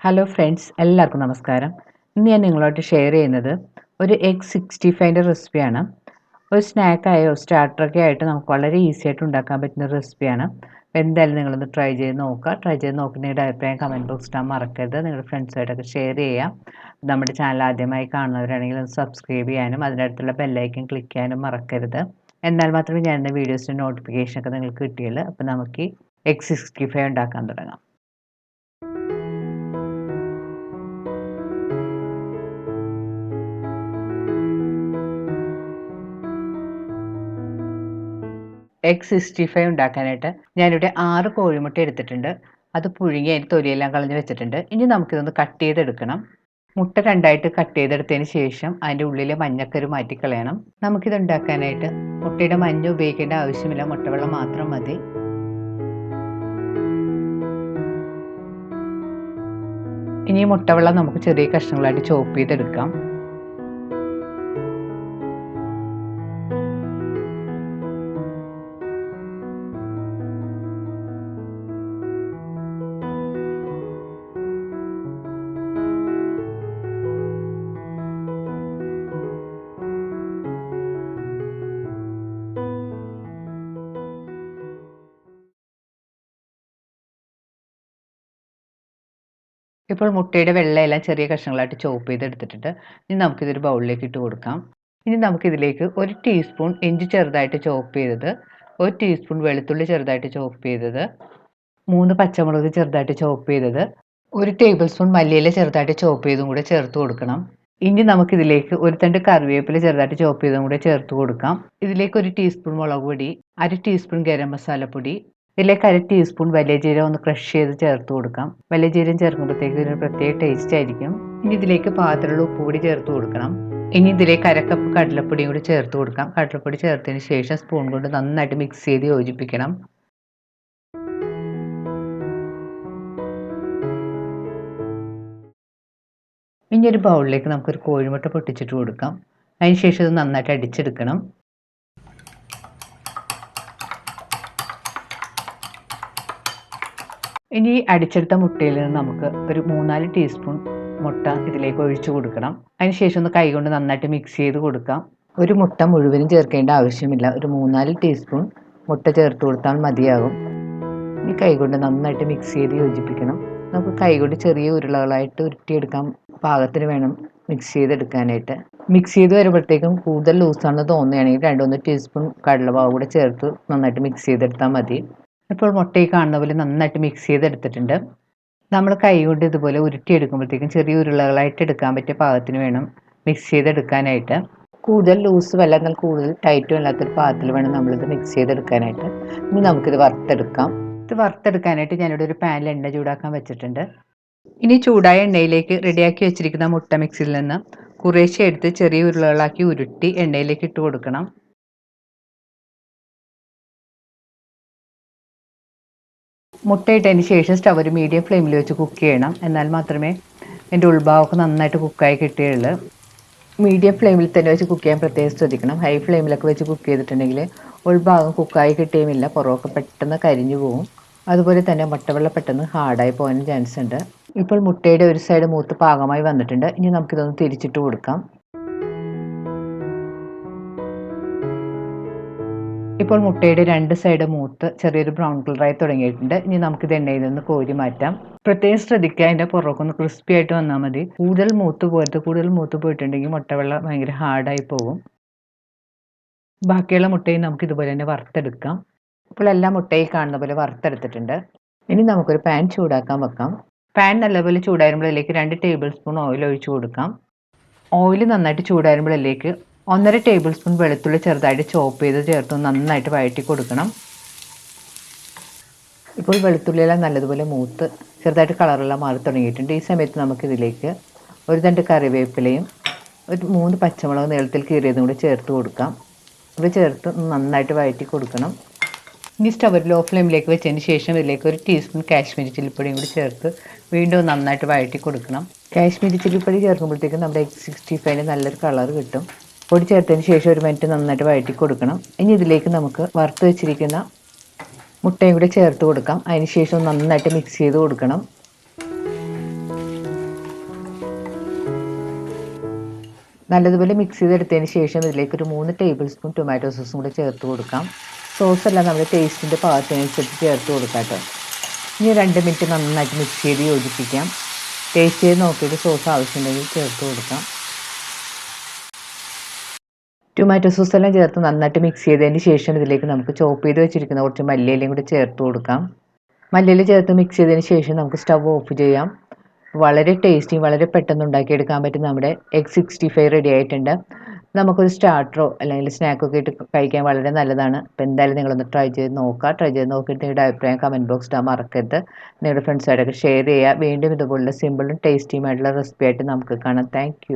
Hello friends, എല്ലാവർക്കും നമസ്കാരം. ഇന്ന് ഞാൻ നിങ്ങളോട്ട് ഷെയർ ചെയ്യുന്നത് ഒരു എഗ് 65ൻ്റെ റെസിപ്പിയാണ്. ഒരു സ്നാക്കായോ സ്റ്റാർട്ടറൊക്കെ ആയിട്ട് നമുക്ക് വളരെ ഈസി ആയിട്ട് ഉണ്ടാക്കാൻ പറ്റുന്ന റെസിപ്പിയാണ്. അപ്പോൾ എന്തായാലും നിങ്ങളൊന്ന് ട്രൈ ചെയ്ത് നോക്കുക. ട്രൈ ചെയ്ത് നോക്കി നിങ്ങളുടെ അഭിപ്രായം കമൻറ്റ് ബോക്സിൽ ഇടാൻ മറക്കരുത്. നിങ്ങളുടെ ഫ്രണ്ട്സായിട്ടൊക്കെ ഷെയർ ചെയ്യാം. നമ്മുടെ ചാനൽ ആദ്യമായി കാണുന്നവരാണെങ്കിൽ ഒന്ന് സബ്സ്ക്രൈബ് ചെയ്യാനും അതിനടുത്തുള്ള ബെല്ലൈക്കൻ ക്ലിക്ക് ചെയ്യാനും മറക്കരുത്. എന്നാൽ മാത്രമേ ഞാൻ ഇന്ന് വീഡിയോസിൻ്റെ നോട്ടിഫിക്കേഷനൊക്കെ നിങ്ങൾക്ക് കിട്ടിയുള്ളൂ. അപ്പോൾ നമുക്ക് എഗ് 65 ഉണ്ടാക്കാൻ തുടങ്ങാം. എഗ് 65 ഉണ്ടാക്കാനായിട്ട് ഞാനിവിടെ 6 കോഴിമുട്ട എടുത്തിട്ടുണ്ട്. അത് പുഴുങ്ങി അതിൻ്റെ തൊലിയെല്ലാം കളഞ്ഞ് വെച്ചിട്ടുണ്ട്. ഇനി നമുക്കിതൊന്ന് കട്ട് ചെയ്തെടുക്കണം. മുട്ട രണ്ടായിട്ട് കട്ട് ചെയ്തെടുത്തതിന് ശേഷം അതിൻ്റെ ഉള്ളിലെ മഞ്ഞക്കരു മാറ്റിക്കളയണം. നമുക്കിത് ഉണ്ടാക്കാനായിട്ട് മുട്ടയുടെ മഞ്ഞ ഉപയോഗിക്കേണ്ട ആവശ്യമില്ല, മുട്ടവെള്ളം മാത്രം മതി. ഇനി മുട്ടവെള്ളം നമുക്ക് ചെറിയ കഷ്ണങ്ങളായിട്ട് ചോപ്പ് ചെയ്തെടുക്കാം. ഇപ്പോൾ മുട്ടയുടെ വെള്ളയെല്ലാം ചെറിയ കഷ്ണങ്ങളായിട്ട് ചോപ്പ് ചെയ്തെടുത്തിട്ടുണ്ട്. ഇനി നമുക്കിതൊരു ബൗളിലേക്ക് ഇട്ട് കൊടുക്കാം. ഇനി നമുക്കിതിലേക്ക് 1 ടീസ്പൂൺ ഇഞ്ചി ചെറുതായിട്ട് ചോപ്പ് ചെയ്തത്, 1 ടീസ്പൂൺ വെളുത്തുള്ളി ചെറുതായിട്ട് ചോപ്പ് ചെയ്തത്, 3 പച്ചമുളക് ചെറുതായിട്ട് ചോപ്പ് ചെയ്തത്, 1 ടേബിൾ സ്പൂൺ മല്ലിയില ചെറുതായിട്ട് ചോപ്പ് ചെയ്തും കൂടെ ചേർത്ത് കൊടുക്കണം. ഇനി നമുക്കിതിലേക്ക് 1 തണ്ട് കറിവേപ്പില ചെറുതായിട്ട് ചോപ്പ് ചെയ്തും കൂടെ ചേർത്ത് കൊടുക്കാം. ഇതിലേക്ക് 1 ടീസ്പൂൺ മുളക് പൊടി, 1/2 ടീസ്പൂൺ ഗരം മസാലപ്പൊടി, ഇതിലേക്ക് 1/2 ടീസ്പൂൺ വലിയ ജീരകം ഒന്ന് ക്രഷ് ചെയ്ത് ചേർത്ത് കൊടുക്കാം. വലിയ ജീരകം ചേർക്കുമ്പോഴത്തേക്ക് ഇതിന് പ്രത്യേക ടേസ്റ്റ് ആയിരിക്കും. ഇനി ഇതിലേക്ക് പാത്രമുള്ള ഉപ്പ് കൂടി ചേർത്ത് കൊടുക്കണം. ഇനി ഇതിലേക്ക് 1/2 കപ്പ് കടലപ്പൊടിയും കൂടി ചേർത്ത് കൊടുക്കാം. കടലപ്പൊടി ചേർത്തതിന് ശേഷം സ്പൂൺ കൊണ്ട് നന്നായിട്ട് മിക്സ് ചെയ്ത് യോജിപ്പിക്കണം. ഇനി ഒരു ബൗളിലേക്ക് നമുക്കൊരു കോഴിമുട്ട പൊട്ടിച്ചിട്ട് കൊടുക്കാം. അതിന് ശേഷം ഇത് നന്നായിട്ട് അടിച്ചെടുക്കണം. ഇനി അടിച്ചെടുത്ത മുട്ടയിൽ നിന്ന് നമുക്ക് ഒരു 3-4 ടീസ്പൂൺ മുട്ട ഇതിലേക്ക് ഒഴിച്ചു കൊടുക്കണം. അതിന് ശേഷം ഒന്ന് കൈകൊണ്ട് നന്നായിട്ട് മിക്സ് ചെയ്ത് കൊടുക്കാം. ഒരു മുട്ട മുഴുവനും ചേർക്കേണ്ട ആവശ്യമില്ല, ഒരു 3-4 ടീസ്പൂൺ മുട്ട ചേർത്ത് കൊടുത്താൽ മതിയാകും. ഈ കൈകൊണ്ട് നന്നായിട്ട് മിക്സ് ചെയ്ത് യോജിപ്പിക്കണം. നമുക്ക് കൈകൊണ്ട് ചെറിയ ഉരുളകളായിട്ട് ഉരുട്ടിയെടുക്കാൻ പാകത്തിന് വേണം മിക്സ് ചെയ്തെടുക്കാനായിട്ട്. മിക്സ് ചെയ്ത് വരുമ്പോഴത്തേക്കും കൂടുതൽ ലൂസാണെന്ന് തോന്നുകയാണെങ്കിൽ 2-3 ടീസ്പൂൺ കടലമാവ് കൂടെ ചേർത്ത് നന്നായിട്ട് മിക്സ് ചെയ്തെടുത്താൽ മതി. ഇപ്പോൾ മുട്ടയിൽ കാണുന്ന പോലെ നന്നായിട്ട് മിക്സ് ചെയ്തെടുത്തിട്ടുണ്ട്. നമ്മൾ കൈ കൊണ്ട് ഇതുപോലെ ഉരുട്ടിയെടുക്കുമ്പോഴത്തേക്കും ചെറിയ ഉരുളകളായിട്ട് എടുക്കാൻ പറ്റിയ പാകത്തിന് വേണം മിക്സ് ചെയ്തെടുക്കാനായിട്ട്. കൂടുതൽ ലൂസ് വല്ല, എന്നാൽ കൂടുതൽ ടൈറ്റും അല്ലാത്തൊരു പാകത്തിൽ വേണം നമ്മളിത് മിക്സ് ചെയ്തെടുക്കാനായിട്ട്. ഇനി നമുക്കിത് വറുത്തെടുക്കാം. ഇത് വറുത്തെടുക്കാനായിട്ട് ഞാനിവിടെ ഒരു പാനിൽ എണ്ണ ചൂടാക്കാൻ വെച്ചിട്ടുണ്ട്. ഇനി ചൂടായ എണ്ണയിലേക്ക് റെഡിയാക്കി വെച്ചിരിക്കുന്ന മുട്ട മിക്സിൽ നിന്ന് കുറേശ്ശെ എടുത്ത് ചെറിയ ഉരുളകളാക്കി ഉരുട്ടി എണ്ണയിലേക്ക് ഇട്ട് കൊടുക്കണം. മുട്ടയിട്ടതിന് ശേഷം സ്റ്റവ് ഒരു മീഡിയം ഫ്ലെയിമിൽ വെച്ച് കുക്ക് ചെയ്യണം. എന്നാൽ മാത്രമേ എൻ്റെ ഉൾഭാഗമൊക്കെ നന്നായിട്ട് കുക്കായി കിട്ടുകയുള്ളൂ. മീഡിയം ഫ്ലെയിമിൽ തന്നെ വെച്ച് കുക്ക് ചെയ്യാൻ പ്രത്യേകം ശ്രദ്ധിക്കണം. ഹൈ ഫ്ലെയിമിലൊക്കെ വെച്ച് കുക്ക് ചെയ്തിട്ടുണ്ടെങ്കിൽ ഉൾഭാഗം കുക്കായി കിട്ടുകയുമില്ല, പുറമൊക്കെ പെട്ടെന്ന് കരിഞ്ഞു പോകും. അതുപോലെ തന്നെ മുട്ടവെള്ളം പെട്ടെന്ന് ഹാർഡായി പോകാനും ചാൻസ് ഉണ്ട്. ഇപ്പോൾ മുട്ടയുടെ ഒരു സൈഡ് മൂത്ത് പാകമായി വന്നിട്ടുണ്ട്. ഇനി നമുക്കിതൊന്ന് തിരിച്ചിട്ട് കൊടുക്കാം. ഇപ്പോൾ മുട്ടയുടെ 2 സൈഡ് മൂത്ത് ചെറിയൊരു ബ്രൗൺ കളറായി തുടങ്ങിയിട്ടുണ്ട്. ഇനി നമുക്കിത് എണ്ണയിൽ നിന്ന് കോരി മാറ്റാം. പ്രത്യേകം ശ്രദ്ധിക്കുക, അതിൻ്റെ പുറമൊക്കെ ക്രിസ്പി ആയിട്ട് വന്നാൽ മതി. കൂടുതൽ മൂത്ത് പോരുത്. കൂടുതൽ മൂത്ത് പോയിട്ടുണ്ടെങ്കിൽ മുട്ടവെള്ളം ഭയങ്കര ഹാർഡായി പോകും. ബാക്കിയുള്ള മുട്ടയും നമുക്ക് ഇതുപോലെ തന്നെ വറുത്തെടുക്കാം. ഇപ്പോൾ എല്ലാ മുട്ടയും കാണുന്ന പോലെ വറുത്തെടുത്തിട്ടുണ്ട്. ഇനി നമുക്കൊരു പാൻ ചൂടാക്കാൻ വെക്കാം. പാൻ നല്ലപോലെ ചൂടായിരുമ്പോഴേക്ക് 2 ടേബിൾ സ്പൂൺ ഓയിൽ ഒഴിച്ചു കൊടുക്കാം. ഓയിൽ നന്നായിട്ട് ചൂടായിരുമ്പോഴേക്ക് 1.5 ടേബിൾ സ്പൂൺ വെളുത്തുള്ളി ചെറുതായിട്ട് ചോപ്പ് ചെയ്ത് ചേർത്ത് നന്നായിട്ട് വഴറ്റി കൊടുക്കണം. ഇപ്പോൾ വെളുത്തുള്ളിയെല്ലാം നല്ലതുപോലെ മൂത്ത് ചെറുതായിട്ട് കളറെല്ലാം മാറി തുടങ്ങിയിട്ടുണ്ട്. ഈ സമയത്ത് നമുക്കിതിലേക്ക് 1 തണ്ട് കറിവേപ്പിലയും 3 പച്ചമുളക് നീളത്തിൽ കീറിയതും കൂടി ചേർത്ത് കൊടുക്കാം. ഇത് ചേർത്ത് നന്നായിട്ട് വഴറ്റി കൊടുക്കണം. ഇനി സ്റ്റവ് ലോ ഫ്ലെയിമിലേക്ക് വെച്ചതിന് ശേഷം ഇതിലേക്ക് 1 ടീസ്പൂൺ കാശ്മീരി ചില്ലിപ്പൊടിയും കൂടി ചേർത്ത് വീണ്ടും നന്നായിട്ട് വഴറ്റി കൊടുക്കണം. കാശ്മീരി ചില്ലിപ്പൊടി ചേർക്കുമ്പോഴത്തേക്കും നമ്മുടെ എഗ് 65 നല്ലൊരു കളർ കിട്ടും. പൊടി ചേർത്തതിന് ശേഷം 1 മിനിറ്റ് നന്നായിട്ട് വഴറ്റി കൊടുക്കണം. ഇനി ഇതിലേക്ക് നമുക്ക് വറുത്ത് വെച്ചിരിക്കുന്ന മുട്ടയും കൂടി ചേർത്ത് കൊടുക്കാം. അതിന് ശേഷം നന്നായിട്ട് മിക്സ് ചെയ്ത് കൊടുക്കണം. നല്ലതുപോലെ മിക്സ് ചെയ്തെടുത്തതിന് ശേഷം ഇതിലേക്ക് ഒരു 3 ടേബിൾ സ്പൂൺ ടൊമാറ്റോ സോസും കൂടെ ചേർത്ത് കൊടുക്കാം. സോസെല്ലാം നമ്മുടെ ടേസ്റ്റിൻ്റെ പാകത്തിനനുസരിച്ച് ചേർത്ത് കൊടുക്കാം കേട്ടോ. ഇനി 2 മിനിറ്റ് നന്നായിട്ട് മിക്സ് ചെയ്ത് യോജിപ്പിക്കാം. ടേസ്റ്റ് ചെയ്ത് നോക്കിയിട്ട് സോസ് ആവശ്യമുണ്ടെങ്കിൽ ചേർത്ത് കൊടുക്കാം. ടൊമാറ്റോ സോസ് എല്ലാം ചേർത്ത് നന്നായിട്ട് മിക്സ് ചെയ്തതിന് ശേഷം ഇതിലേക്ക് നമുക്ക് ചോപ്പ് ചെയ്ത് വെച്ചിരിക്കുന്ന കുറച്ച് മല്ലിയിലയും കൂടി ചേർത്ത് കൊടുക്കാം. മല്ലിയില ചേർത്ത് മിക്സ് ചെയ്തതിന് ശേഷം നമുക്ക് സ്റ്റവ് ഓഫ് ചെയ്യാം. വളരെ ടേസ്റ്റി, വളരെ പെട്ടെന്ന് ഉണ്ടാക്കിയെടുക്കാൻ പറ്റും നമ്മുടെ എഗ് 65 റെഡി ആയിട്ടുണ്ട്. നമുക്കൊരു സ്റ്റാർട്ടറോ അല്ലെങ്കിൽ സ്നാക്കോ ഒക്കെ ഇട്ട് കഴിക്കാൻ വളരെ നല്ലതാണ്. അപ്പോൾ എന്തായാലും നിങ്ങളൊന്ന് ട്രൈ ചെയ്ത് നോക്കുക. ട്രൈ ചെയ്ത് നോക്കിയിട്ട് നിങ്ങളുടെ അഭിപ്രായം കമൻറ്റ് ബോക്സിൽ ഇടാൻ മറക്കരുത്. നിങ്ങളുടെ ഫ്രണ്ട്സായിട്ടൊക്കെ ഷെയർ ചെയ്യുക. വീണ്ടും ഇതുപോലുള്ള സിമ്പിളും ടേസ്റ്റിയുമായിട്ടുള്ള റെസിപ്പി ആയിട്ട് നമുക്ക് കാണാം. താങ്ക്